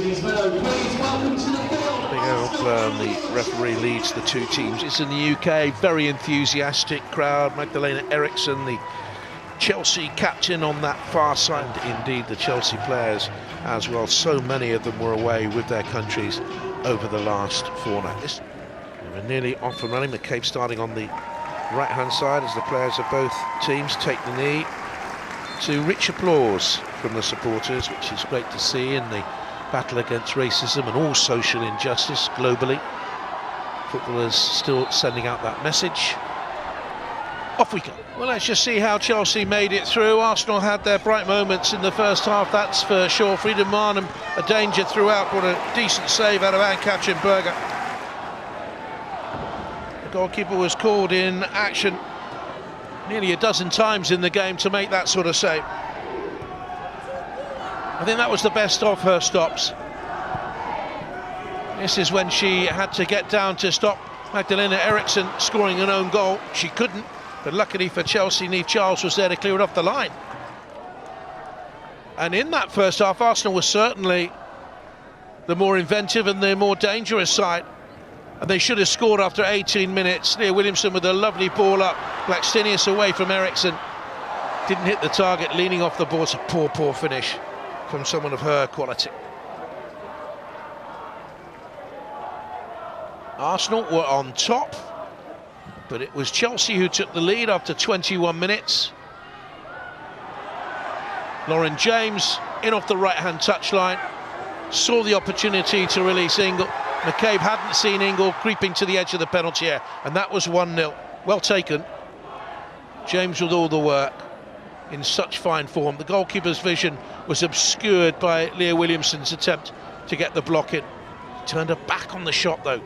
Kingsmeadow, please welcome to the field. Big overflow, and the referee leads the two teams. It's in the UK, very enthusiastic crowd. Magdalena Eriksson, the Chelsea captain, on that far side. Indeed, the Chelsea players as well. So many of them were away with their countries over the last fortnight. We're nearly off and running. McCabe starting on the right-hand side as the players of both teams take the knee. To rich applause from the supporters, which is great to see in the battle against racism and all social injustice globally. Footballers still sending out that message. Off we go. Well, let's just see how Chelsea made it through. Arsenal had their bright moments in the first half, that's for sure. Frida Marnham, a danger throughout. What a decent save out of Ann-Katrin Berger. The goalkeeper was called in action nearly a dozen times in the game to make that sort of save. I think that was the best of her stops. This is when she had to get down to stop Magdalena Eriksson scoring an own goal. She couldn't, but luckily for Chelsea, Niamh Charles was there to clear it off the line. And in that first half, Arsenal was certainly the more inventive and the more dangerous side. And they should have scored after 18 minutes. Leah Williamson with a lovely ball up. Blackstenius away from Eriksson. Didn't hit the target, leaning off the ball. It's a poor finish from someone of her quality. Arsenal were on top, but it was Chelsea who took the lead after 21 minutes. Lauren James in off the right-hand touchline. Saw the opportunity to release Ingle. McCabe hadn't seen Ingle creeping to the edge of the penalty area, and that was 1-0. Well taken. James with all the work, in such fine form. The goalkeeper's vision was obscured by Leah Williamson's attempt to get the block in. Turned her back on the shot though.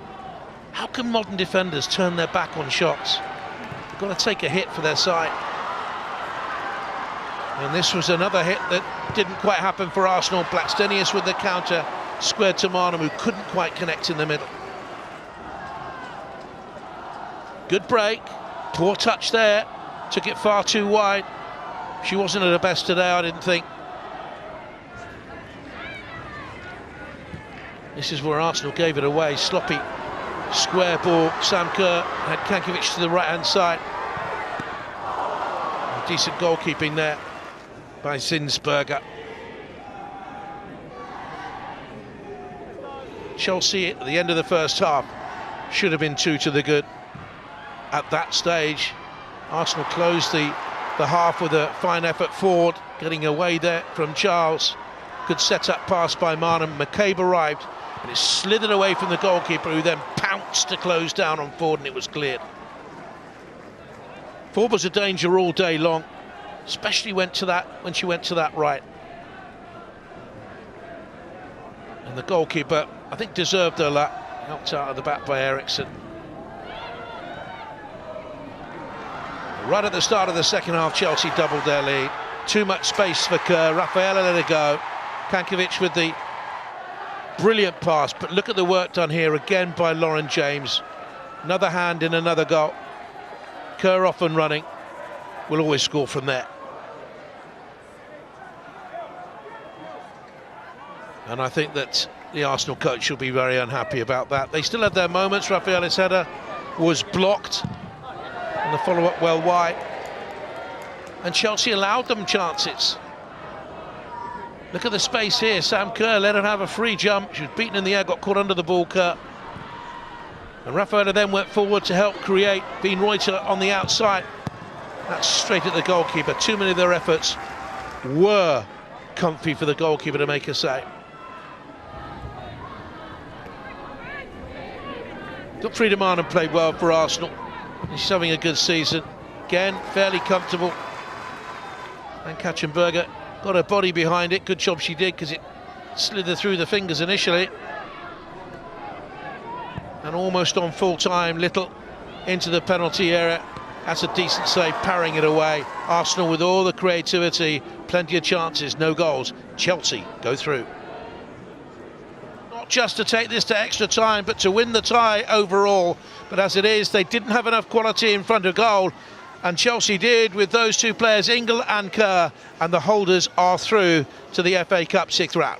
How can modern defenders turn their back on shots? They've got to take a hit for their side. And this was another hit that didn't quite happen for Arsenal. Blackstenius with the counter, squared to Marnham, who couldn't quite connect in the middle. Good break, poor touch there, took it far too wide. She wasn't at her best today, I didn't think. This is where Arsenal gave it away. Sloppy square ball. Sam Kerr had Kankovic to the right-hand side. Decent goalkeeping there by Zinsberger. Chelsea at the end of the first half should have been 2 to the good. At that stage, Arsenal closed the half with a fine effort forward, getting away there from Charles. Good set-up pass by Marnham. McCabe arrived, and it slithered away from the goalkeeper, who then pounced to close down on Ford, and it was cleared. Ford was a danger all day long, especially when she went to that right. And the goalkeeper, I think, deserved her luck. Helped out of the back by Eriksson. Right at the start of the second half, Chelsea doubled their lead. Too much space for Kerr. Rafaela let it go. Kankovic with the brilliant pass, but look at the work done here again by Lauren James. Another hand in another goal. Kerr off and running. Will always score from there. And I think that the Arsenal coach will be very unhappy about that. They still had their moments. Rafaela's header was blocked, and the follow-up well wide. And Chelsea allowed them chances. Look at the space here. Sam Kerr let her have a free jump. She was beaten in the air, got caught under the ball, Kerr. And Rafaela then went forward to help create. Bean Reuter on the outside. That's straight at the goalkeeper. Too many of their efforts were comfy for the goalkeeper to make a save. Look, Frida Marnham played well for Arsenal. She's having a good season. Again, fairly comfortable. And Ann-Katrin Berger got her body behind it. Good job she did, because it slithered through the fingers initially. And almost on full time, Little into the penalty area. That's a decent save, parrying it away. Arsenal with all the creativity, plenty of chances, no goals. Chelsea go through. Not just to take this to extra time, but to win the tie overall. But as it is, they didn't have enough quality in front of goal, and Chelsea did with those two players, Ingle and Kerr, and the holders are through to the FA Cup 6th round.